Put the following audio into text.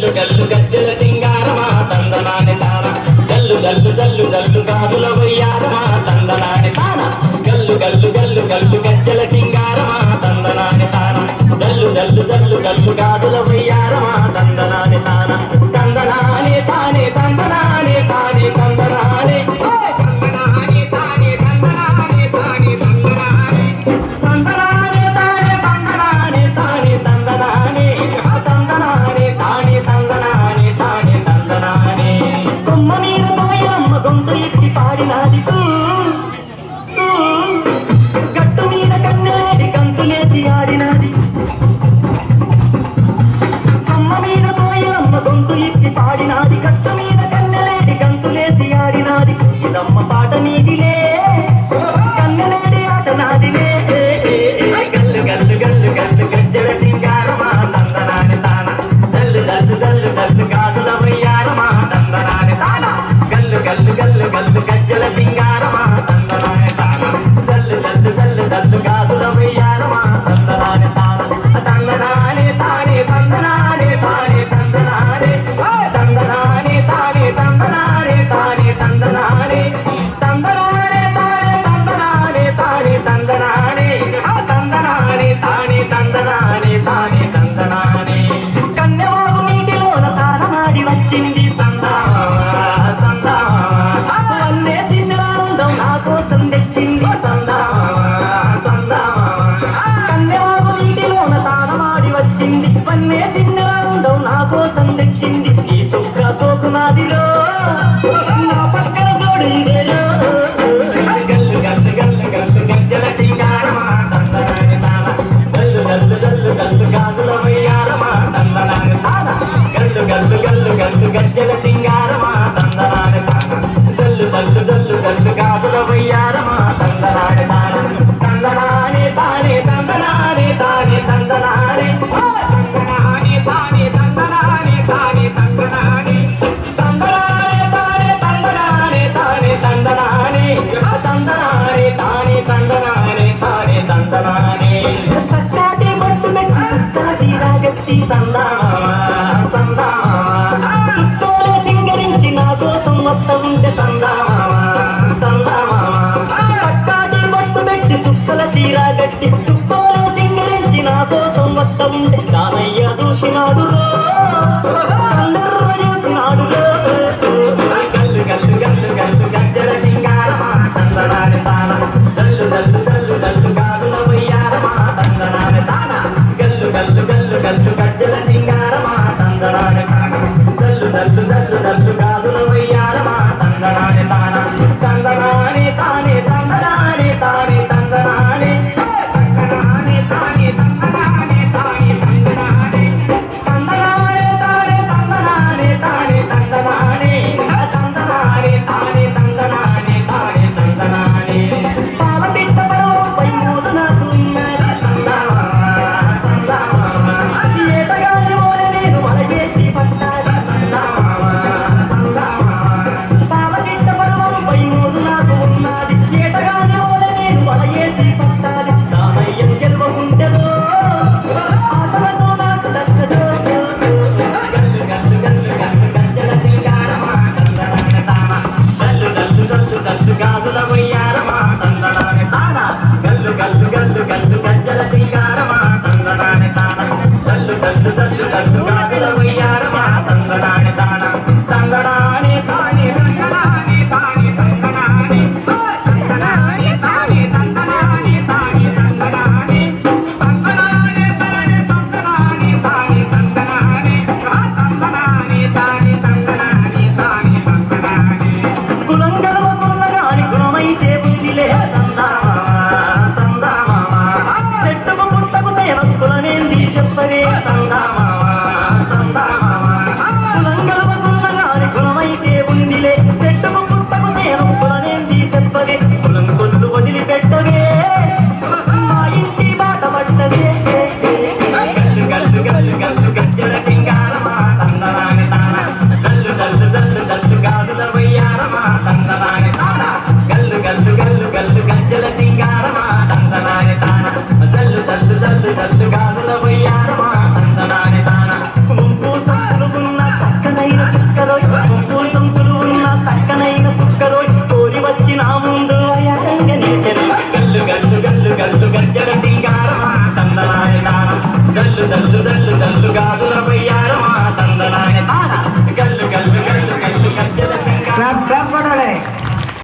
గల్లు గల్లు గజ్జల సింగారమా తందనాని తాన గల్లు గల్లు గల్లు గల్లు గాజుల వయ్యారమా తందనాని తాన గల్లు గల్లు గల్లు గల్లు గజ్జల సింగారమా తందనాని తాన గల్లు గల్లు గల్లు గల్లు గాజుల వయ్యారమా తందనాని తాన తందనాని తానే తందనాని తానే తందనాని పాడినాది గట్టు మీద కన్నేడి కంతులేసి ఆడినాది అమ్మ మీద పోయి అమ్మ గొంతు ఎత్తి పాడినాది గట్టు మీద కన్నెలేడి గంతులేసి ఆడినాది ఇదమ్మ పాట నీదిలే కన్నెలేడి ఆట నాదిలే గల్లు గల్లు గల్లు గల్లు గజ్జల సింగారమా తందనాని తాన గల్లు గల్లు గల్లు గల్లు గాజుల వయ్యారమా తందనాని తాన గల్లు గల్లు గల్లు గల్లు గజ్జల సింగారమా తందనాని తాన గల్లు గల్లు గల్లు గల్లు గాజుల వయ్యారమా తందనాని తాన తందనాని తానే తందనాని తానే తందనాని తందనాని తానే తందనాని తానే తందనాని తందనాని తానే తందనాని తానే తందనాని తందనాని తానే తందనాని తానే తందనాని కన్నెవాగు నీటిలోన తానమాడి వచ్చింది కన్నెవాగు నీటిలోన తానమాడి వచ్చింది పన్నే సిన్నెలాందం నా కోసం తెచ్చింది ఈ సుఖ సోకు నాదిలో నా పక్కన జోడిందేలో గల్లు గల్లు గల్లు గల్లు గజ్జల సింగారమా తందనాని తాన గల్లు గల్లు గల్లు గల్లు గాజుల వయ్యారమా తందనాని తాన గల్లు గల్లు గల్లు గల్లు గజ్జల సింగారమా తందనాని తాన గల్లు గల్లు గల్లు గల్లు గాజుల వయ్యారమా తందనాని తాన తందనాని తానే తందనాని తానే తందనాని తందనాని తానే తందనాని తానే తందనాని తందనాని తానే తందనాని తానే తందనాని తందనాని తానే తందనాని తానే తందనాని సత్యాటి బొట్టు మెట్టి సత్యాది రాగట్టి తందామా తందామా చుట్టూలే సింగరించి నా కోసం వస్త ఉంటే తందామా తందామా సత్యాటి బొట్టు మెట్టి సుక్కల చీర గట్టి చుట్టూలే సింగరించి నా కోసం వస్త ఉంటే దానయ్య దూషినాడు చూసినాడు గల్లు గల్లు గల్లు గల్లు గజ్జల సింగారమా తందనాని తాన గల్లు గల్లు గల్లు గల్లు గాజుల వయ్యారమా తందనాని తాన గల్లు గల్లు గల్లు గల్లు గజ్జల సింగారమా తందనాని తాన గల్లు గల్లు గల్లు గల్లు గాజుల వయ్యారమా తందనాని తాన తందనాని తానే తందనాని తానే తందనాని తందనాని తానే తందనాని తానే తందనాని తందనాని తానే తందనాని తానే తందనాని తందనాని తానే తందనాని తానే తందనాని పాల పిట్ట పరవపై మోదు నాకు ఉన్నది తందామా తందామా ఏటగాని మోల నేను వలగేసి పట్టాలి తందామా తందామా పాల పిట్ట పరవపై మోదు నాకు ఉన్నది ఏటగాని మోల నేను వలగేసి పట్టాలి దానయ్యం గెలవకుంటదో ఆటలతో నాకు దక్కదో గల్లు గల్లు గల్లు గల్లు గజ్జల సింగారమా తందనాని తాన గల్లు గల్లు గల్లు గల్లు గాజుల వయ్యారమా తందనాని తాన గల్లు గల్లు గల్లు గల్లు గజ్జల సింగారమా తందనాని తాన గల్లు గల్లు గల్లు గల్లు గాజుల వయ్యారమా తందనాని తాన